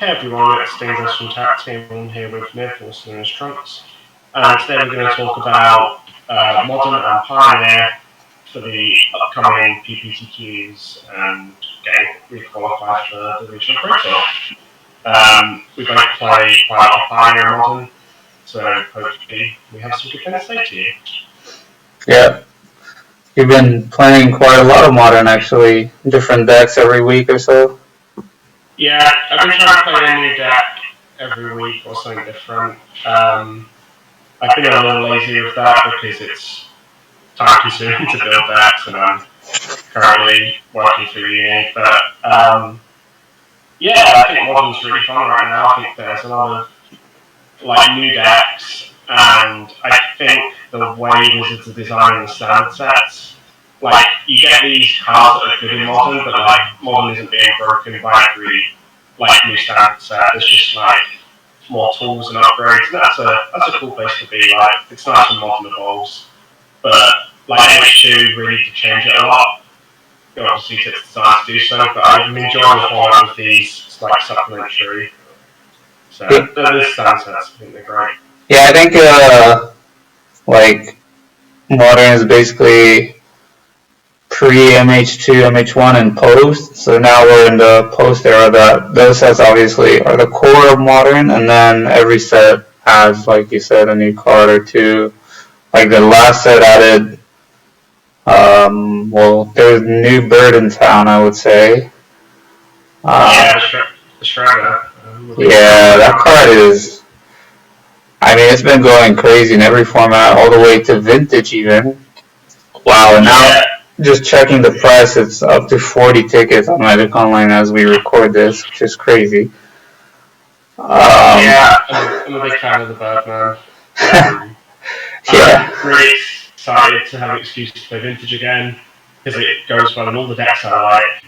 Hey everyone, it's Dinglis from Team here with Nick, also known as Trunks. And today we're going to talk about Modern and Pioneer for the upcoming PPTQs and getting re-qualified for the Regional Pro Tour. We both play quite a lot of Pioneer and Modern, so hopefully we have some good things to say to you. Yeah, you've been playing quite a lot of Modern actually, different decks every week or so. Yeah, I've been trying to play a new deck every week or something different. I've been a little lazy with that because it's time consuming to build decks and I'm currently working through uni. But yeah, I think Modern's really fun right now. I think there's a lot of new decks, and I think the way Wizards are designing the standard sets, you get these cards that are good in Modern, but Modern isn't being broken by every new standard set. There's just more tools and upgrades, and that's a cool place to be. It's nice when Modern evolves, but MH2 really did change it a lot. Obviously, it's designed to do so, but I'm enjoying the format with these supplementary. So those standard sets, I think they're great. Yeah, I think Modern is basically pre-MH2, MH1, and post. So now we're in the post era. Those sets obviously are the core of Modern, and then every set has, like you said, a new card or two. Like the last set added, there's a new bird in town, I would say. Yeah, the Shredder. Yeah, that card is. I mean, it's been going crazy in every format, all the way to Vintage even. Wow, and now just checking the price, it's up to 40 tickets on Magic Online as we record this, which is crazy. Yeah, I'm a big fan of the Birdman. Yeah. I'm really excited to have an excuse to play Vintage again, because it goes well in all the decks I like.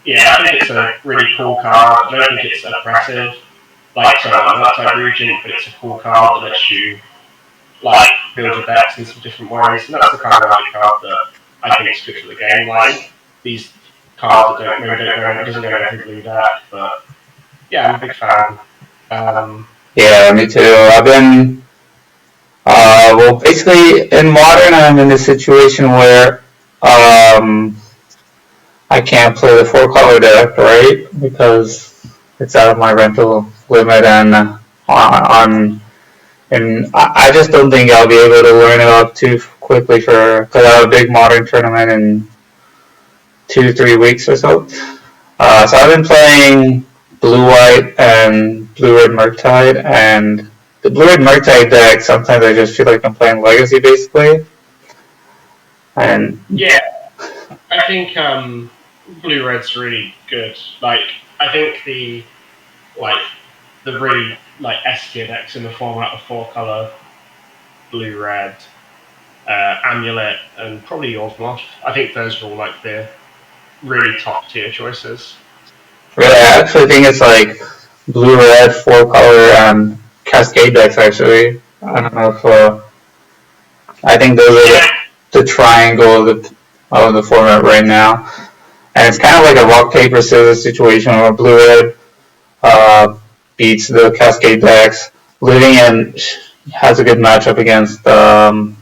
Yeah, I think it's a really cool card. I don't think it's oppressive, like an outside Regent, but it's a cool card that lets you build your decks in some different ways, and that's the kind of Magic card that I think is good for the game. These cards that doesn't go in every blue deck, but yeah, I'm a big fan. Yeah, me too. I've been basically in Modern, I'm in a situation where I can't play the 4-color deck, right? Because it's out of my rental limit, and I just don't think I'll be able to learn it up too quickly because I have a big Modern tournament in 2-3 weeks or so. So I've been playing Blue-White and Blue-Red Murktide, and the Blue-Red Murktide deck, sometimes I just feel like I'm playing Legacy, basically. And yeah, I think Blue-Red's really good. I think the really S tier decks in the format of 4-color, Blue-Red, Amulet, and probably Orthmoth. I think those are all the really top tier choices. Really, I actually think it's Blue-Red, 4-color, and Cascade decks, actually. I don't know if I think those are the triangle of the format right now. And it's kind of like a rock, paper, scissors situation where Blue-Red beats the Cascade decks. Living In has a good matchup against the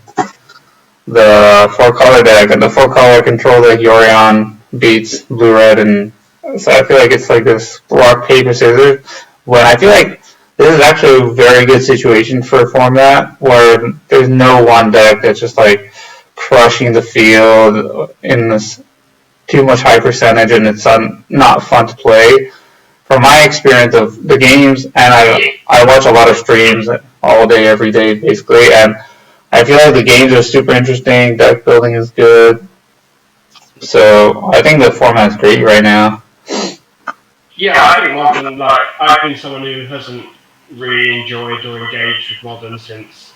4-color deck, and the 4-color control deck Yorion beats Blue-Red, and so I feel like it's this rock, paper, scissors, when I feel like this is actually a very good situation for a format where there's no one deck that's just crushing the field in this too much high percentage, and it's not fun to play. From my experience of the games, and I watch a lot of streams all day, every day, basically, and I feel like the games are super interesting, deck building is good, so I think the format's great right now. Yeah, I think Modern, I've been someone who hasn't really enjoyed or engaged with Modern since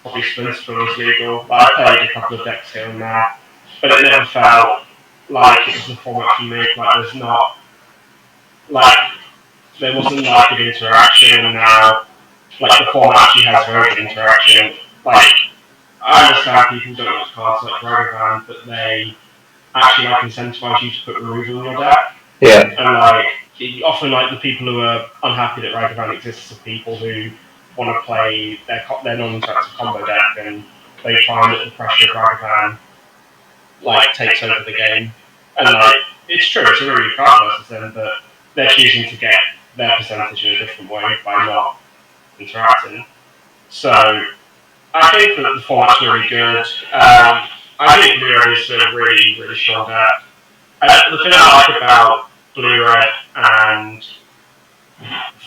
probably Splinter was legal. I played a couple of decks here and there, but it never felt like it was the format for me. There's not, there wasn't good interaction, and now, the format actually has very good interaction. I understand people don't like cards like Rogovan, but they actually incentivize you to put removal in your deck. Yeah. And often like the people who are unhappy that Ragavan exists are people who want to play their non-interactive combo deck, and they find that the pressure of Ragavan like takes over the game. And like it's true, it's a really good card versus them, but they're choosing to get their percentage in a different way by not interacting. So I think that the format's really good. I think Blue Red is a really, really strong deck. The thing I like about Blue Red and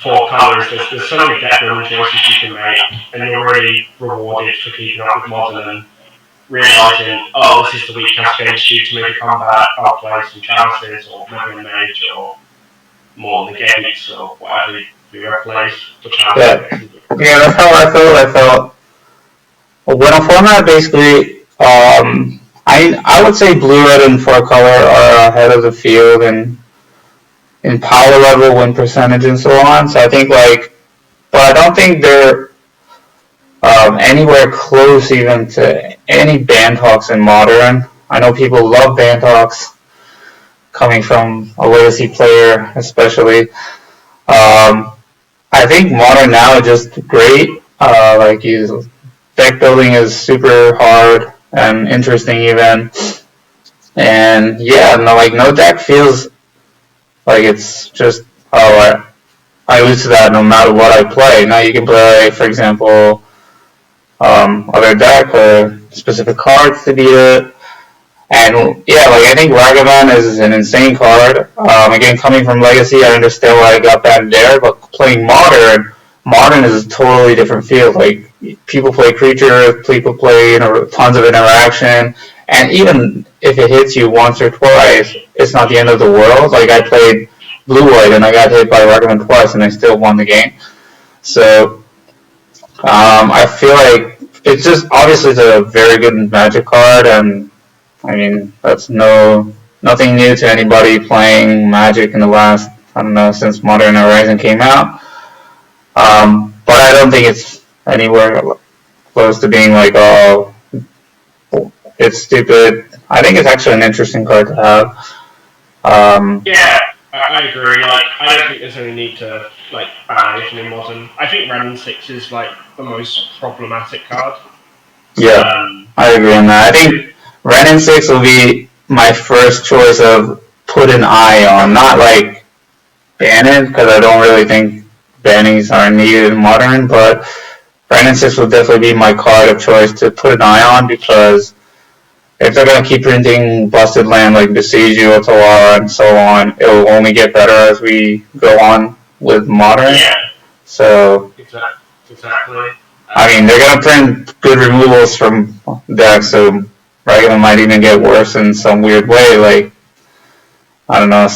four colours, there's so many deck building choices you can make, and you're really rewarded for keeping up with Modern and realising, oh, this is the weak Cascade Shoot to make a comeback, I'll play some Chalices or Memory Mage or more Negates or whatever Blue Red plays for Chalices. Yeah, that's how I felt. I felt when a format basically, I would say Blue Red and four color are ahead of the field in power level, win percentage, and so on. So I think but I don't think they're anywhere close even to any Bandhawks in Modern. I know people love Bandhawks, coming from a Legacy player especially. I think Modern now is just great. Deck building is super hard and interesting even. And yeah, no deck feels like it's just, I lose to that no matter what I play. Now you can play, for example, other deck or specific cards to beat it. And yeah, I think Ragavan is an insane card. Again, coming from Legacy, I understand why I got banned there, but playing Modern is a totally different field. Like, people play creatures, people play tons of interaction, and even if it hits you once or twice, it's not the end of the world. Like, I played Blue-White and I got hit by Ragavan twice and I still won the game. So, I feel like it's just, obviously it's a very good Magic card, and I mean, that's nothing new to anybody playing Magic in the last, I don't know, since Modern Horizon came out. But I don't think it's anywhere close to being like, oh, it's stupid. I think it's actually an interesting card to have. Yeah, I agree. Like, I don't think there's any need to ban anything in Modern. I think Renin 6 is the most problematic card. Yeah, I agree on that. I think Renin 6 will be my first choice of put an eye on, not ban it, because I don't really think bannings are needed in Modern, but Renin 6 will definitely be my card of choice to put an eye on, because if they're going to keep printing busted land like Besiju, Ottawa, and so on, it will only get better as we go on with Modern. Yeah. So, exactly. I mean, they're going to print good removals from decks, so Ragavan might even get worse in some weird way, I don't know,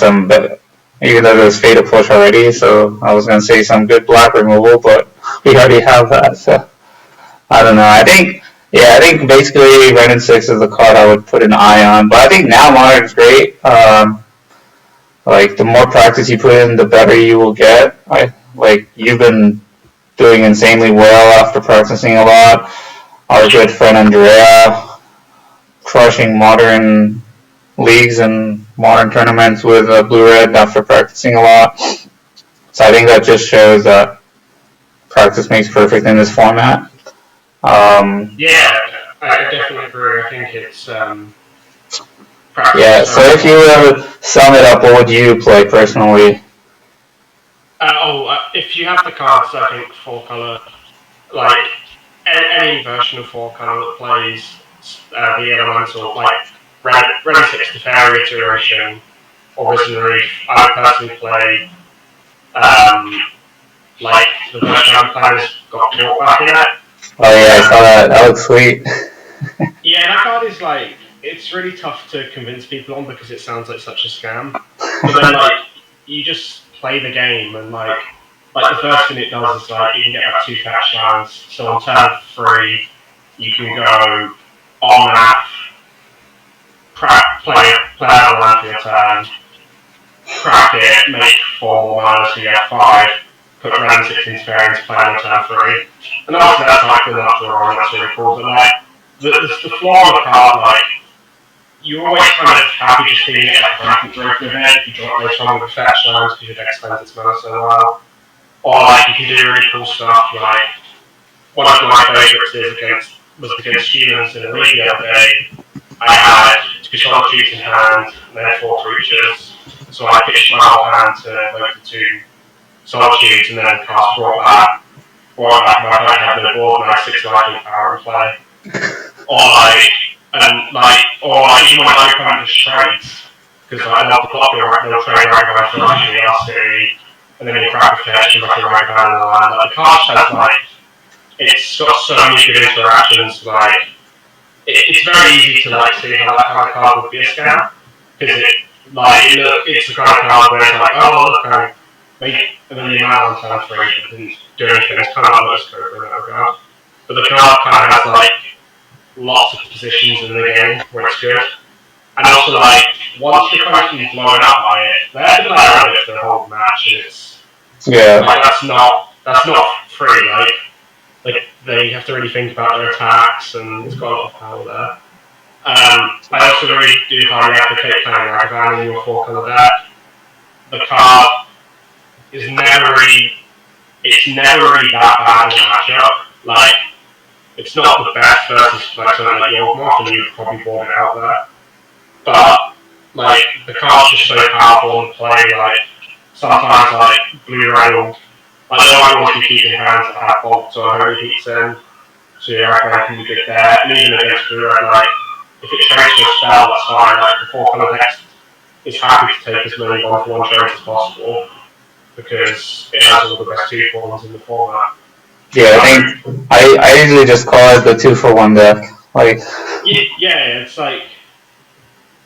even though there's Fatal Push already, so I was going to say some good black removal, but we already have that, so I don't know. I think basically Renin 6 is the card I would put an eye on, but I think now Modern is great. The more practice you put in, the better you will get. You've been doing insanely well after practicing a lot. Our good friend Andrea, crushing Modern leagues and Modern tournaments with Blue-Red after practicing a lot. So I think that just shows that practice makes perfect in this format. Yeah, I definitely agree. I think it's yeah, so if you were to sum it up, what would you play personally? If you have the cards, I think four color, any version of four color that plays the elemental, Ren 6 to Fairy Iteration or Risen Reef, I would personally play the version I'm playing has got Walk back in it. Oh yeah, I saw that. That looks sweet. Yeah, that card is it's really tough to convince people on because it sounds like such a scam. But then you just play the game and the first thing it does is you can get back 2 catch lands. So on turn 3, you can go on map, play out a land for your turn, crack it, make 4 more mana so you get 5, put Ren 6 interference, play on turn 3. And obviously that's good enough to run, that's really cool. But the flaw of the card, you're always kind of happy just being at the front throw of it. If you draw it later on with fetch lines because your deck spends its mana so well. Or like you can do really cool stuff like one of my favourites was against students in a league the other day. I had 2 solitudes in hand and then 4 creatures. So I pitched my whole hand to vote the 2 solitudes and then cast brought back. Brought back my opponent had no board and I had 6 lightning power in play. Or even when my opponent just trades. Because I'll block they'll trade right for the LC, and then you crack a fetch and back right down the line. Like, the card has it's got so many good interactions, it's very easy to see how that kind of card would be a scam. Because it's the kind of card where it's like, oh, okay, and then you might on turn 3 but didn't do anything. It's kind of like Lotus Cobra in that regard. But the card kind of has lots of positions in the game where it's good. And also, once the opponent's blown up by it, they have to play around it for the whole match, and it's that's not free. They have to really think about their attacks, and it's got a lot of power there. I also really do highly advocate playing Ragavan in your 4-color deck. The card is never really that bad in a matchup. It's not the best versus something like Yorkmoth, and you've probably bought it out there. But the card's just so powerful in play. Sometimes blue-red will they'll always be keeping hands that have bolts or holy heats in, so your Ragavan can be good there. And even against blue-red, if it trades for a spell, that's fine. The 4-color deck is happy to take as many 1-for-1 trades as possible because it has all the best 2-for-1s in the format. Yeah, I think I usually just call it the 2-for-1 deck. Yeah,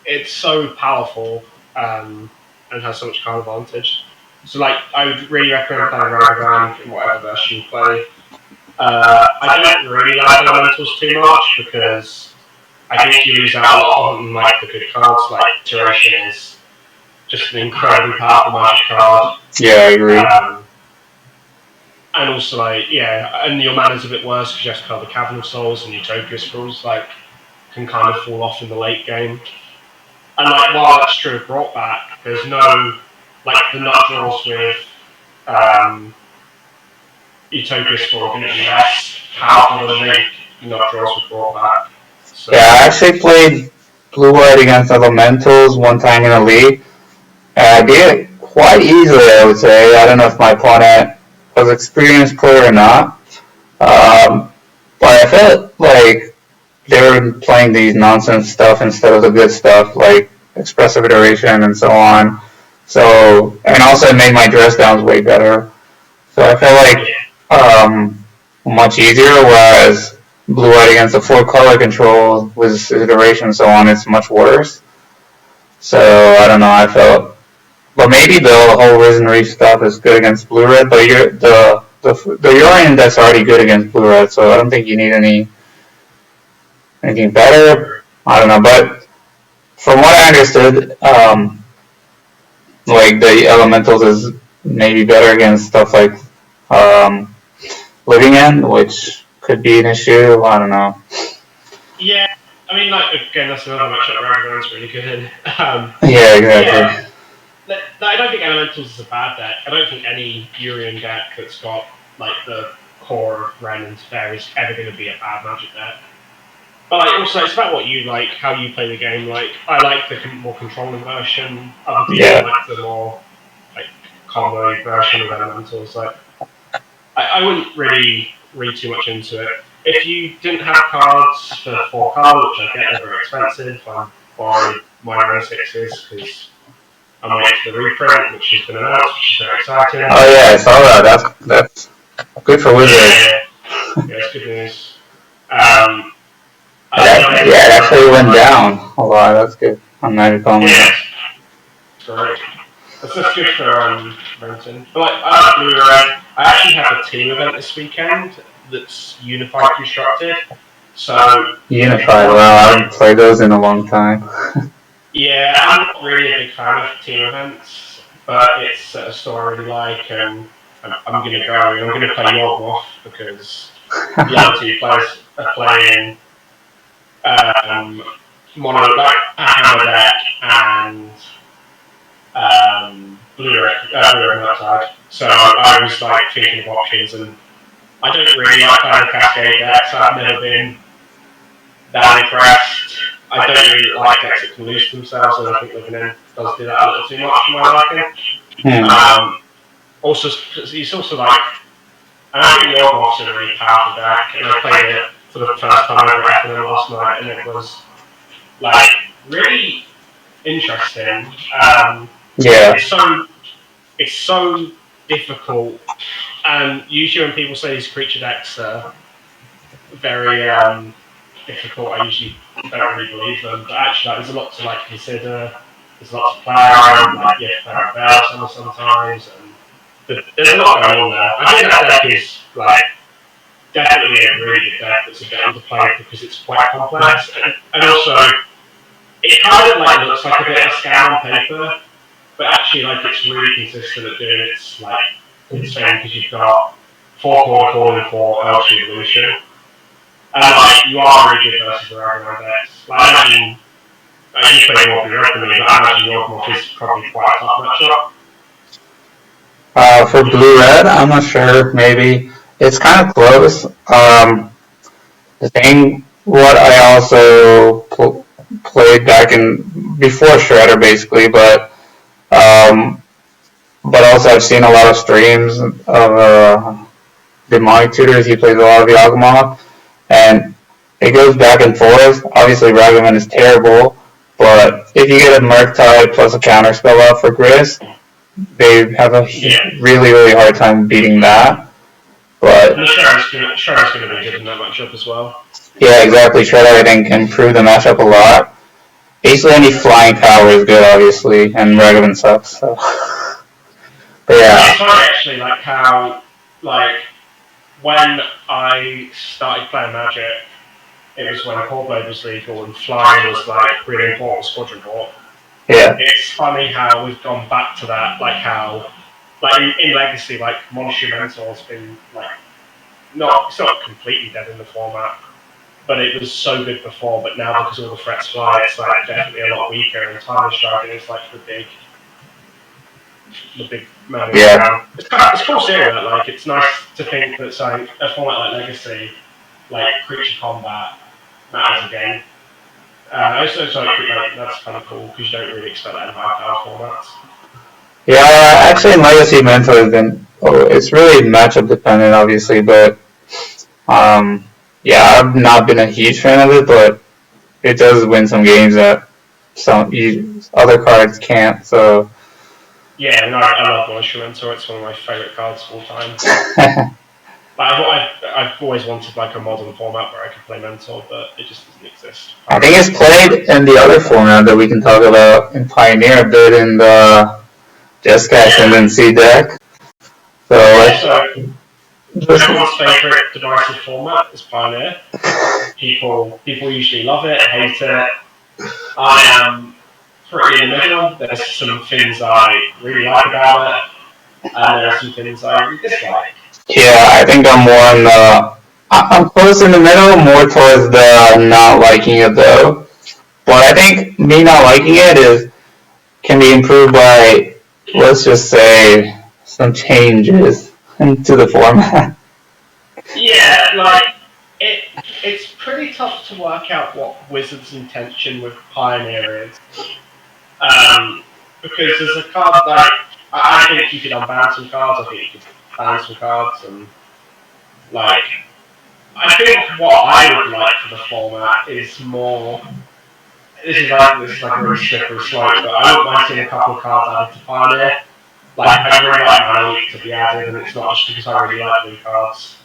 it's so powerful and has so much card advantage. So I would really recommend playing Ragavan in whatever version you play. I don't really like elementals too much because I think you lose out a lot on the good cards. Iteration is just an incredibly powerful magic card. Yeah, I agree. And also and your mana's a bit worse because you have to cover the Cavern of Souls and Utopia Scrolls can kind of fall off in the late game. And while that's true of brought back, there's no the nut draws with Utopia Scroll are going to be less powerful than the nut draws with brought back. So, yeah, I actually played blue-white against Elementals one time in a league. And I beat it quite easily, I would say. I don't know if my opponent was an experienced player or not. But I felt like they were playing these nonsense stuff instead of the good stuff, like expressive iteration and so on. So, and also it made my dress downs way better. So I felt much easier, whereas blue-white against the 4-color control with iteration and so on, it's much worse. So I don't know, I felt, but maybe the whole Risen Reef stuff is good against blue-red, but the Yorion deck's already good against blue-red, so I don't think you need anything better. I don't know, but from what I understood, the Elementals is maybe better against stuff like Living End, which could be an issue. I don't know. Yeah, I mean, again, that's another matchup where Ragavan's really good. Yeah, exactly. Yeah. I don't think Elementals is a bad deck. I don't think any Urian deck that's got the core of Ren and Fair is ever going to be a bad Magic deck. But also, it's about what you like, how you play the game. I like the more controlling version. Other people like the more combo version of Elementals. I wouldn't really read too much into it. If you didn't have cards for 4-color, which I get are very expensive, I'm borrowing my own 6s because I'm waiting for the reprint, which has been announced, which is very exciting. Oh yeah, I saw that. That's good for Wizards. Yeah, it's good news. It actually went down a lot. That's good. I'm not even calling it. Great. That's good for Renton. But I like blue-red. I actually have a team event this weekend that's Unified Constructed. So Unified, wow, I haven't played those in a long time. Yeah, I'm not really a big fan of team events, but it's a store I really like, and I'm going to go. I'm going to play Yorkmoth because the other 2 players are playing mono, like a hammer deck and blue red outside. So I was like thinking of options, and I don't really like playing the Cascade decks. I've never been that impressed. I don't really like decks that can lose themselves, and I think Living End does do that a little too much for my liking. Also, it's also like, and I think Yorgmoth's a really powerful deck, and I played it for the first time over at F1 last night, and it was like really interesting. Yeah. It's so difficult, and usually when people say these creature decks are very difficult, I usually don't really believe them. But actually, like, there's a lot to like consider. There's lots to play around. Like you have to play around Veil sometimes, and there's a lot going on there. I think that deck is like definitely a really good deck that's a bit underplayed because it's quite complex, and also it kind of like looks like a bit of a scam on paper, but actually like it's really consistent at doing its like its thing because you've got 4 calling for Elsie Evolution, and like you are really good versus the Ragnar decks. Like I imagine you play more Blue Red than me, but I imagine Yorgmoth is probably quite a tough matchup. For Blue Red, I'm not sure. Maybe it's kind of close. The thing, what I also played back in before Shredder, basically, but also I've seen a lot of streams of Demonic Tutors. He plays a lot of Yawgmoth, and it goes back and forth. Obviously, Ragavan is terrible, but if you get a Murktide plus a counterspell out for Gris, they have a really, really hard time beating that. But Shredder's going to be good in that matchup as well. Yeah, exactly. Shredder, I think, can improve the matchup a lot. Basically, any flying power is good, obviously, and Ragavan sucks. So, but yeah. It's funny actually, like how, like when I started playing Magic, it was when Coldblade was legal and flying was like really important Squadron War. Yeah. It's funny how we've gone back to that, like how, like in Legacy, like Monumental's been like it's not completely dead in the format, but it was so good before. But now because all the threats fly, it's like definitely a lot weaker. And Timeless Dragon is like the big man. Yeah. It's cool seeing that. Like it's nice to think that so a format like Legacy, like creature combat, matters again. Also, that's kind of cool because you don't really expect that in high power formats. Yeah, actually, in Legacy Mentor has been. It's really matchup dependent, obviously, but yeah, I've not been a huge fan of it, but it does win some games that some other cards can't. So. Yeah, no, I love Monumental. It's one of my favourite cards of all time. I've always wanted like a modern format where I could play Mentor, but it just doesn't exist. I think it's played in the other format that we can talk about in Pioneer, a bit in the Jeskai Ascendancy deck. So everyone's favourite divisive format is Pioneer. People usually love it, hate it. I am pretty in the middle. There's some things I really like about it, and there are some things I really dislike. Yeah, I think I'm more in the. I'm close in the middle, more towards the not liking it though. But I think me not liking it can be improved by, let's just say, some changes to the format. Yeah, like it's pretty tough to work out what Wizard's intention with Pioneer is. Because there's a card like I think you could unban some cards, I think you could ban some cards, and like I think what I would like for the format is more. This is like a really slippery slope, but I wouldn't mind seeing a couple of cards added to Pioneer. Like I'd really like Mana Leak to be added, and it's not just because I really like blue cards.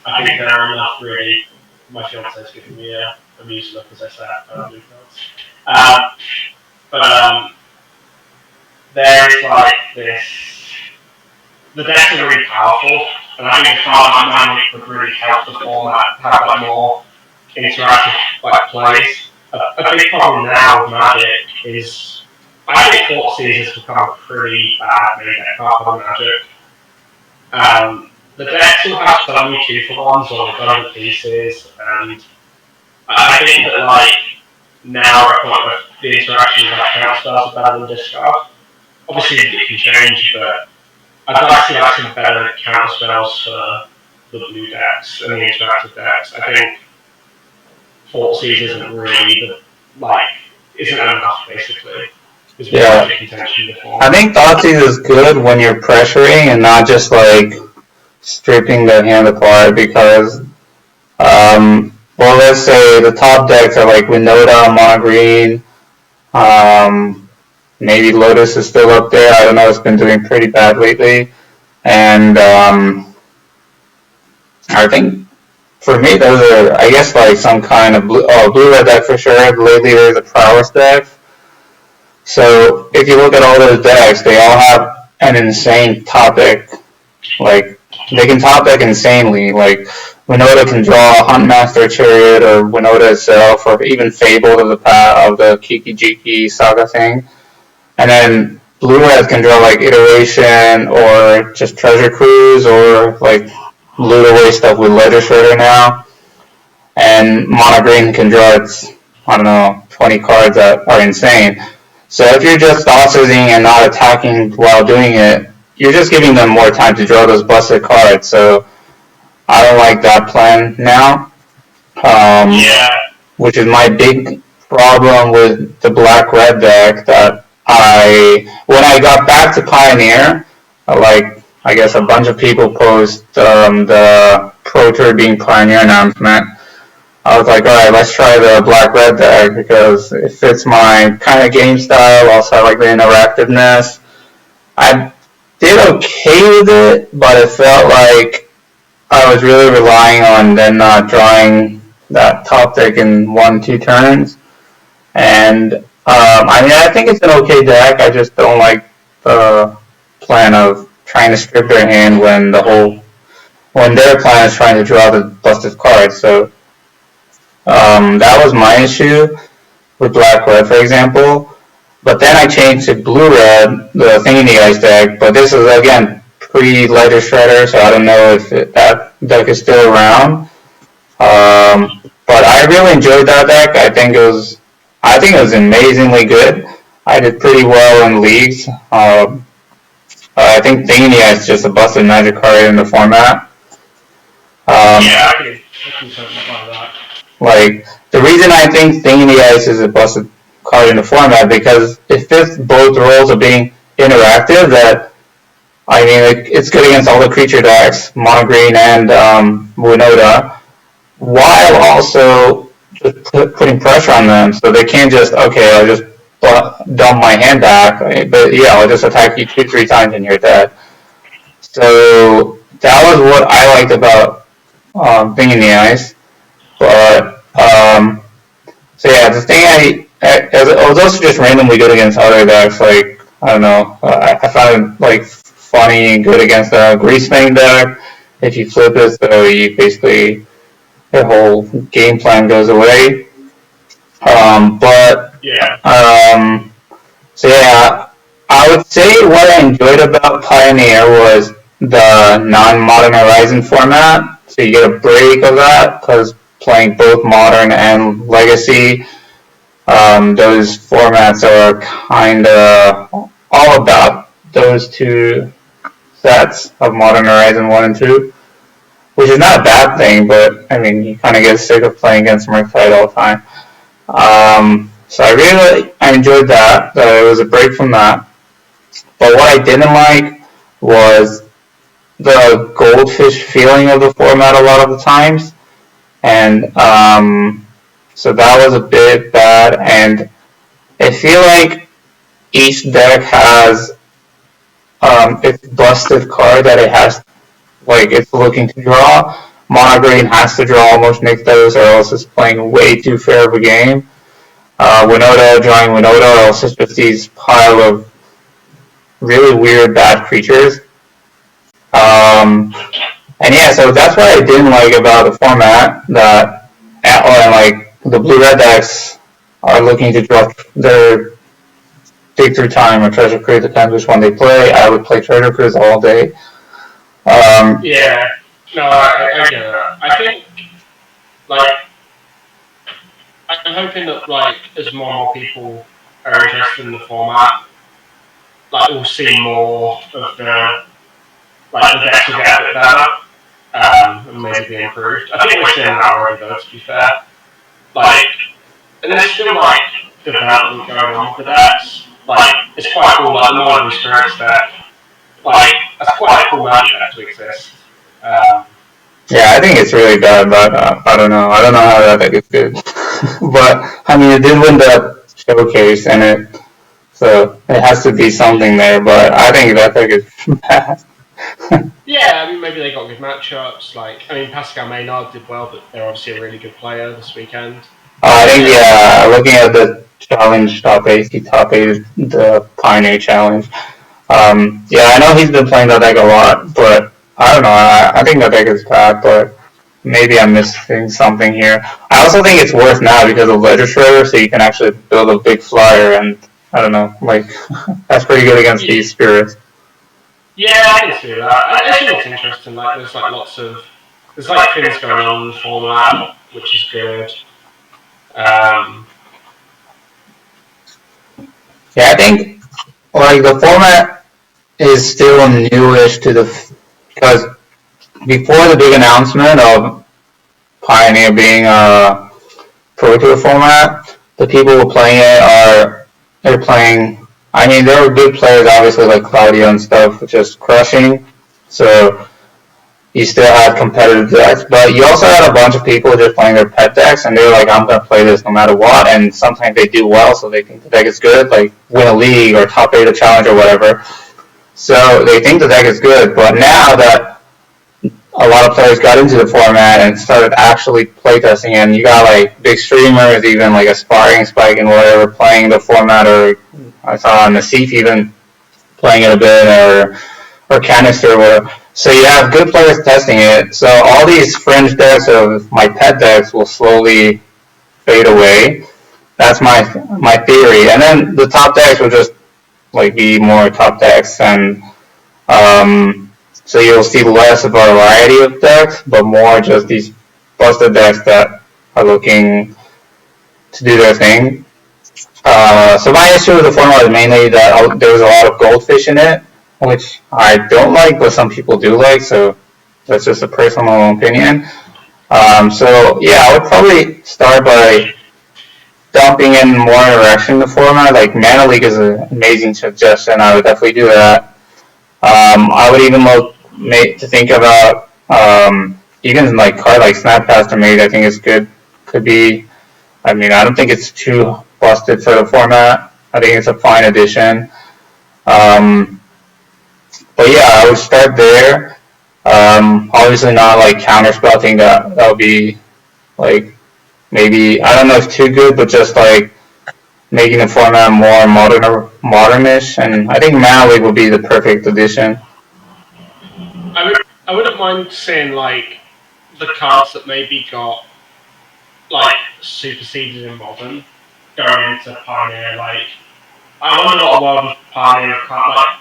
I think there are enough really. My fiance's giving me a amused look as I say blue cards. But there's like this. The decks are really powerful, and I think a card like Mana Leak would really help the format have like more interactive like plays. A big problem now with Magic is I think Thoughtseize has become a pretty bad main deck card for Magic. The decks will have so many 2-for-1s or redundant pieces, and I think that like now we're at a point where the interaction with like counter spells are better than discard. Obviously, it can change, but I'd like to see like some better counter spells for the blue decks and the interactive decks. I think Thoughtseize isn't really isn't enough basically. Yeah. I think Thoughtseize is good when you're pressuring and not just like stripping the hand apart because well, let's say the top decks are like Winota, Mono Green, maybe Lotus is still up there. I don't know, it's been doing pretty bad lately. And I think for me, those are, I guess, like some kind of blue-red deck for sure. Lately, there's a Prowess deck. So if you look at all those decks, they all have an insane top deck. Like, they can top deck insanely. Like, Winota can draw Huntmaster Chariot or Winota itself, or even Fable of the Kiki Jiki Saga thing. And then Blue Red can draw like Iteration or just Treasure Cruise or like loot away stuff with Ledger Shredder now. And Mono Green can draw its, I don't know, 20 cards that are insane. So if you're just Thoughtseizing and not attacking while doing it, you're just giving them more time to draw those busted cards. So I don't like that plan now. Which is my big problem with the black-red deck that when I got back to Pioneer, I guess a bunch of people post the Pro Tour being Pioneer announcement. I was like, alright, let's try the black-red deck because it fits my kind of game style. Also, I like the interactiveness. I did okay with it, but it felt like I was really relying on them not drawing that top deck in 1-2 turns. And I think it's an okay deck. I just don't like the plan of trying to strip their hand when their plan is trying to draw the busted cards. So that was my issue with black-red, for example. But then I changed to blue-red, the Thingy Ice deck. But this is again pre-Ledger Shredder, so I don't know if that deck is still around. But I really enjoyed that deck. I think it was amazingly good. I did pretty well in leagues. I think Thania is just a busted magic card in the format. I can certainly buy that. Like, the reason I think Thania is a busted card in the format because it fits both roles of being interactive. That I mean, it's good against all the creature decks, Mono Green and Winota, while also just putting pressure on them, so they can't just I'll just dump my hand back, but yeah, I'll just attack you 2-3 times and you're dead. So that was what I liked about Thing in the Ice. But so yeah, the thing it was also just randomly good against other decks. Like I don't know, I found it like funny and good against the Greasebang deck. If you flip it, so you basically your whole game plan goes away. So yeah, I would say what I enjoyed about Pioneer was the non-Modern Horizon format. So you get a break of that because playing both Modern and Legacy, those formats are kind of all about those two sets of Modern Horizon 1 and 2. Which is not a bad thing, but I mean, you kind of get sick of playing against Murktide all the time. So I enjoyed that. It was a break from that. But what I didn't like was the goldfish feeling of the format a lot of the times. And so that was a bit bad. And I feel like each deck has its busted card that it has, like it's looking to draw. Mono Green has to draw almost Nykthos or else it's playing way too fair of a game. Winota drawing Winota or else it's just these pile of really weird bad creatures. And yeah, so that's what I didn't like about the format, that like the blue-red decks are looking to draw their Dig Through Time or Treasure Cruise, depends which one they play. I would play Treasure Cruise all day. I get that. I think, like, I'm hoping that as more and more people are interested in the format, we'll see more of the decks will get a bit better, and maybe be improved. I think we're seeing that already, though. To be fair, and there's still development going on with the decks. It's quite cool. The Modern Spirits deck, that's quite a cool magic deck to exist. Yeah, I think it's really bad, but I don't know. I don't know how that deck is good. But I mean, it did win the showcase, and so it has to be something there. But I think that deck is bad. Yeah, I mean, maybe they got good matchups. Pascal Maynard did well, but they're obviously a really good player this weekend. I think, yeah, looking at the challenge top 8, he top 8 the Pioneer Challenge. Yeah, I know he's been playing that deck a lot, but I don't know. I think that deck is bad, but maybe I'm missing something here. I also think it's worth now because of Ledger Shredder, so you can actually build a big flyer, and I don't know, that's pretty good against these spirits. Yeah, I can see that. I think it's interesting. There's lots of things going on in the format, which is good. Yeah, I think the format is still newish because before the big announcement of Pioneer being a Pro Tour format, the people who are playing it they're playing. I mean, there are good players, obviously, like Claudio and stuff, just crushing. So you still had competitive decks, but you also had a bunch of people just playing their pet decks, and they're like, I'm going to play this no matter what, and sometimes they do well, so they think the deck is good, like win a league or top 8 a challenge or whatever. So they think the deck is good, but now that a lot of players got into the format and started actually playtesting, and you got big streamers, even Aspiring Spike and whatever, playing the format, or I saw Nassif even playing it a bit, or Canister or whatever. So you have good players testing it. So all these fringe decks of my pet decks will slowly fade away. That's my theory. And then the top decks will just be more top decks, and so you'll see less of a variety of decks, but more just these busted decks that are looking to do their thing. So my issue with the format is mainly that there was a lot of goldfish in it, which I don't like, but some people do like, so that's just a personal opinion. So yeah, I would probably start by dumping in more interaction in the format. Like Mana League is an amazing suggestion. I would definitely do that. I would even look to think about even card like Snapcaster Mage. I think is good. Could be. I mean, I don't think it's too busted for the format. I think it's a fine addition. But yeah, I would start there. Obviously not counterspell. I think that would be maybe, I don't know if too good, but just making the format more modernish. And I think Mana League would be the perfect addition. I wouldn't mind seeing the cards that maybe got superseded in Modern going into Pioneer. I wonder what a world of Pioneer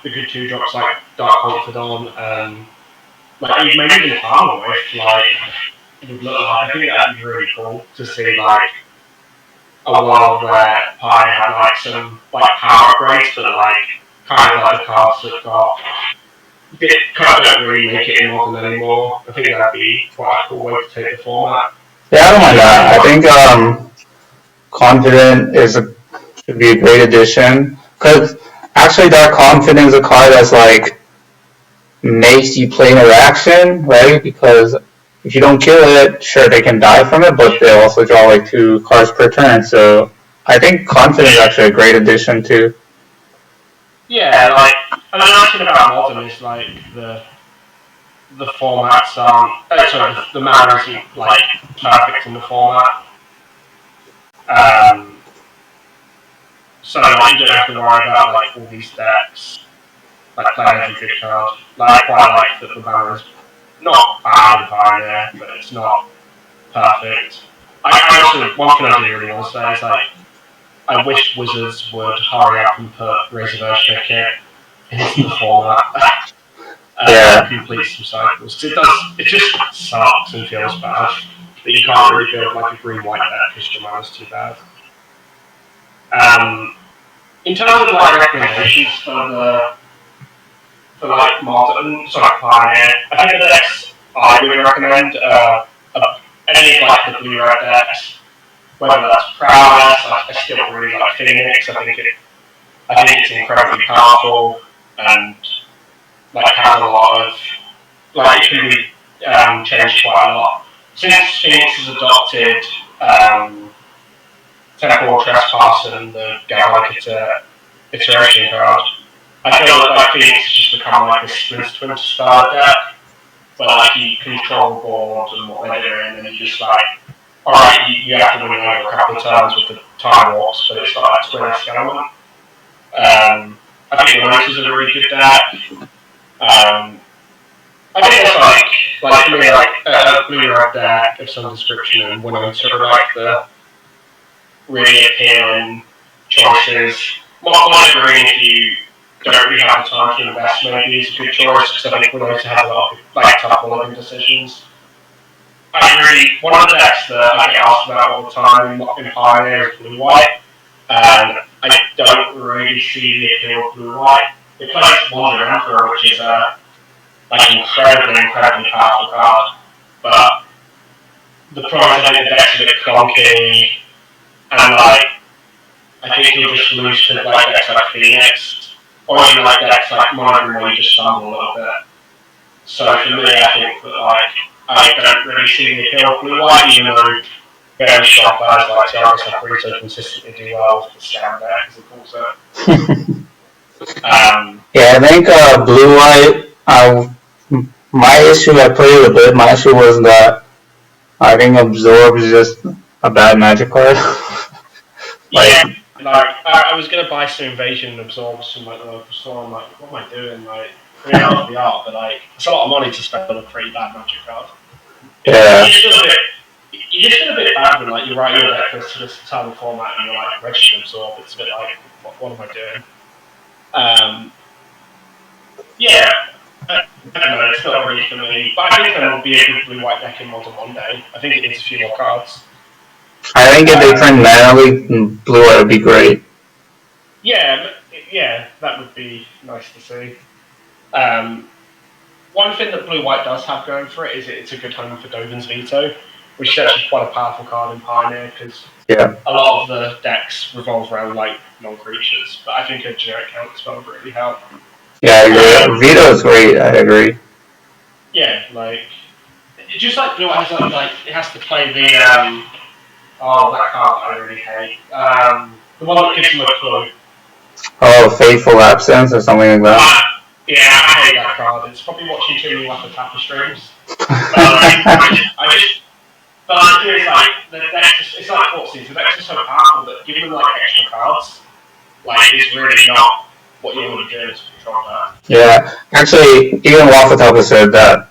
the good 2-drops Dark Confidant and maybe even Karma Wish would look like. I think that'd be really cool to see a world where Pioneer had some power upgrades, but kind of the cards that got don't really make it in Modern anymore. I think that'd be quite a cool way to take the format. Yeah, I don't mind that. I think Confident should be a great addition, because actually Dark Confident is a card that's makes you play interaction, right? Because if you don't kill it, sure, they can die from it, but they also draw 2 cards per turn. So I think Confident is actually a great addition too. Yeah, and the nice thing about Modern is the formats the mana isn't perfect in the format. So you don't have to worry about all these decks playing every good card. I quite like that the mana is not bad in Pioneer, but it's not perfect. I also, one thing I do really want to say is I wish Wizards would hurry up and put Reservation Kit into the format. Complete some cycles. It just sucks and feels bad. that you can't really build like a green-white deck because your mana's too bad. In terms of like recommendations for like modern, Pioneer, I think the decks I would recommend any of like the blue-red decks, whether that's Prowess. I still really like Phoenix. I think it's incredibly powerful and like has a lot of like it can be changed quite a lot. Since Phoenix has adopted Temporal Trespass and the Gallic iteration card, I feel like Phoenix has just become like a Splinter Twin style deck, where like you control board and what they're doing, and you just like, alright, you have to win over a couple of turns with the time warps, but it's like a twin-esque element. I think the Note is a really good deck. I think it's like for me, like a blue-red deck of some description and Winota are like the really appealing choices. Mono green, if you don't really have the time to invest, maybe is a good choice because I think Winota has a lot of like tough mulligan decisions. One of the decks that I get asked about all the time in Pioneer is blue-white, and I don't really see the appeal of blue-white. It plays Wander Emperor, which is like an incredibly powerful card, but the problem is I think the deck's a bit clunky, and like I think you'll just lose to like decks like Phoenix, or even like decks like Mono where you just stumble a little bit. So for me, I think that like I don't really see the appeal of blue-white, even though very strong players like Tiago Saprito consistently do well with the scan deck as it calls it. Yeah, I think blue-white. My issue, I played it a bit. My issue was that I think Absorb is just a bad Magic card. I was gonna buy some Invasion and Absorb some like the local store. I'm like, what am I doing? Like, I love the art, but like, it's a lot of money to spend on a pretty bad Magic card. Yeah. You just feel a bit bad when like you write your deck list to this table format and you're like register Absorb. It's a bit like, what am I doing? Yeah. I don't know, it's not really for me. But I think there will be a good blue-white deck in Modern one day. I think it needs a few more cards. I think if they print Mana Leak, blue-white would be great. Yeah, that would be nice to see. One thing that blue-white does have going for it is it's a good home for Dovin's Veto, which is actually quite a powerful card in Pioneer, because a lot of the decks revolve around like non-creatures, but I think a generic counter spell would really help. Yeah, I agree. Veto is great, I agree. Yeah, like, just like blue-white has like, it has to play the, that card I really hate. The one that gives them a clue. Oh, Faithful Absence or something like that. Yeah, I hate that card. It's probably watching too many Wappa Tappa streams. But the idea is like, the deck just, it's like Fortseas, the deck's just so powerful that giving them like extra cards, like, is really not what you want to do to control that. Yeah, actually, even Waffatapa said that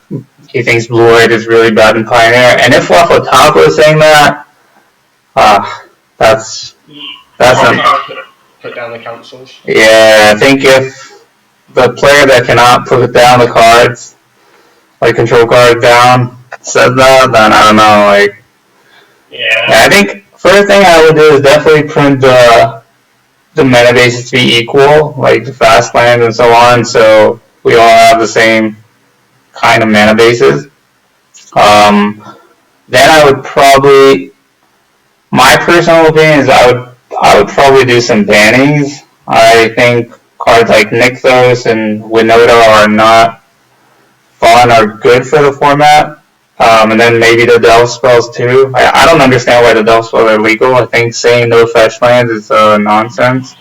he thinks blue-white is really bad in Pioneer, and if Waffatapa is saying that, that's put down the cancels. Yeah, I think if the player that cannot put down the cards, like control card down, says that, then I don't know, like. Yeah, I think first thing I would do is definitely print the mana bases to be equal, like the fast lands and so on, so we all have the same kind of mana bases. Then I would probably, my personal opinion is I would probably do some bannings. I think cards like Nykthos and Winota are not fun or good for the format. And then maybe the Delve spells too. I don't understand why the Delve spells are legal. I think saying no fetch lands is nonsense.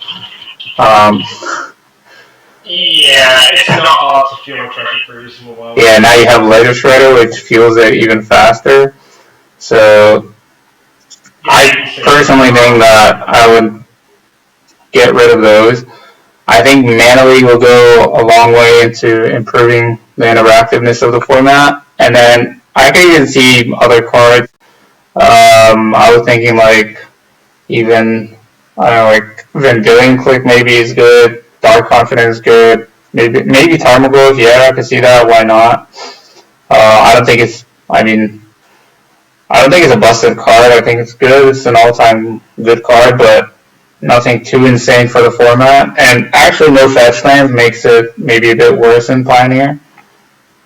Yeah, it's not hard to fuel a treasure cruise in the world. Yeah, now you have Laser Shredder, which fuels it even faster. So I personally think that I would get rid of those. I think Mana Leak will go a long way into improving the interactiveness of the format. And then I can even see other cards. I was thinking like even, I don't know, like Vendilion Click maybe is good. Dark Confidence is good. Maybe Tarmogoyf, yeah, I can see that. Why not? I don't think it's, I mean, I don't think it's a busted card. I think it's good. It's an all-time good card, but nothing too insane for the format. And actually, no fetch lands makes it maybe a bit worse in Pioneer.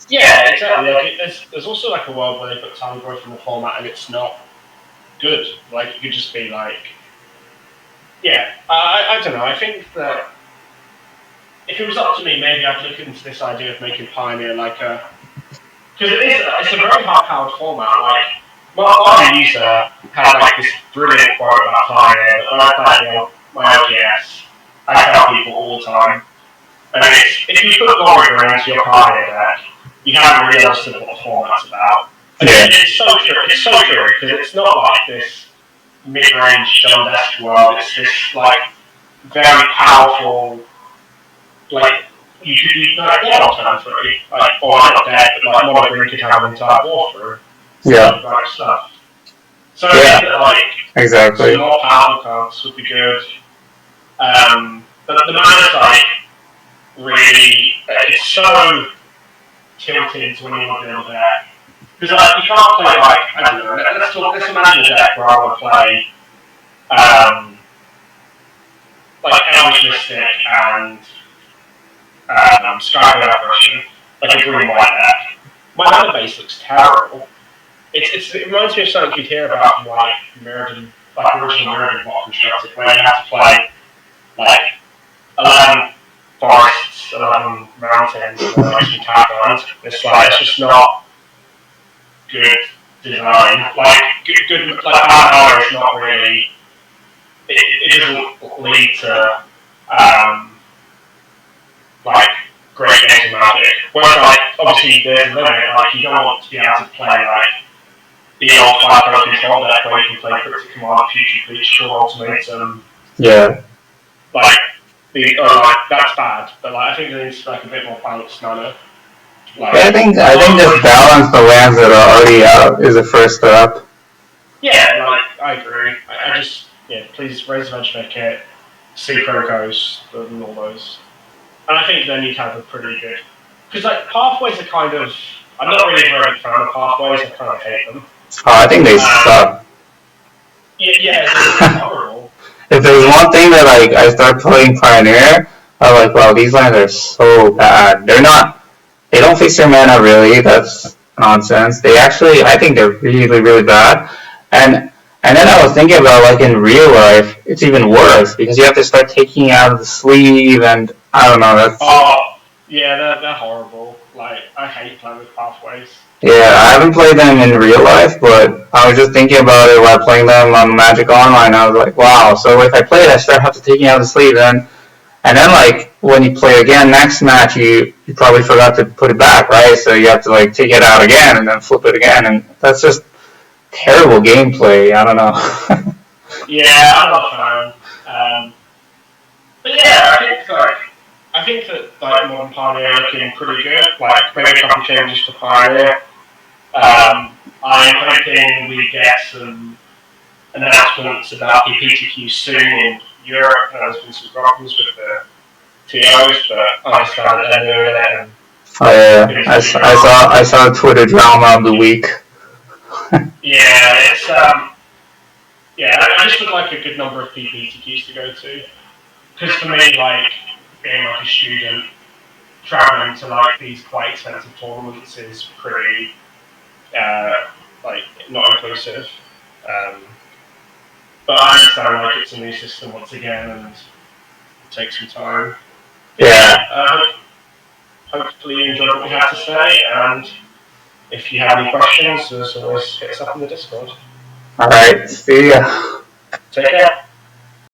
Yeah, exactly. Like there's also like a world where they put time growth in the format and it's not good. Like it could just be like, yeah. I don't know. I think that if it was up to me, maybe I'd look into this idea of making Pioneer like a, because it's a very high-powered format. Like my user had like this brilliant quote about Pioneer that when I play my LGS, I tell people all the time. And it's, if you put Lorica into your Pioneer deck, you haven't really understood what the format's about. And it's so true. It's so true because it's not like this mid-range John-esque world. It's this like very powerful, like you could be like dead on turn 3, like or not dead, but like Mono Green could have an entire war through. Like stuff. So I think that like exactly. Some more powerful cards would be good. But the mana's like really, it's so tilted to when you want to build a deck. Because like, you can't play like, I don't know, let's imagine a deck where I would play like Elvish Mystic and Skyfall Apparition, like a green-white deck. My mana base looks terrible. It reminds me of something you'd hear about from like Mirrodin, like original Mirrodin Block Constructed, where you have to play like 11 forests, 11 mountains, and like some tacklands. It's just not good design. Like good like power is not really. It doesn't lead to like great games of Magic. Whereas like obviously there's a limit. Like you don't want to be able to play like the old 5-card control deck where you can play Cryptic Command, Future Creature, Ultimatum. Yeah. Like that's bad. But like I think there needs to be like a bit more balanced mana. Like, I think just balance the lands that are already out is the first step. Yeah, like I agree. I just please raise the Veg Kit, see Krokos, and all those. And I think then you'd have a pretty good, because like pathways are kind of, I'm not really a very big fan of pathways. I kind of hate them. Oh, I think they suck. Yeah, it's horrible. If there's one thing that like I start playing Pioneer, I'm like, wow, these lands are so bad. They don't fix your mana really. That's nonsense. I think they're really, really bad. And then I was thinking about like in real life, it's even worse because you have to start taking out of the sleeve, and I don't know. That's they're horrible. Like I hate playing with pathways. Yeah, I haven't played them in real life, but I was just thinking about it while playing them on Magic Online. I was like, wow. So if I play it, I start have to taking out the sleeve, and then like when you play again next match, you probably forgot to put it back, right? So you have to like take it out again and then flip it again, and that's just terrible gameplay. I don't know. Yeah, I'm not a fan. But yeah, I think that like modern Pioneer looking pretty good. Like maybe a couple changes to Pioneer. I'm hoping we get some announcements about PPTQ soon in Europe. There's been some problems with the TOs, but I understand that they're doing it. And oh yeah, I saw the Twitter drama of the week. Yeah, it's I just would like a good number of PPTQs to go to. Because for me, like being like a student, traveling to like these quite expensive tournaments is pretty like not inclusive. But I understand like it's a new system once again and it takes some time. But yeah, hopefully you enjoyed what we had to say, and if you have any questions, as always, hit us up in the Discord. Alright, see ya. Take care.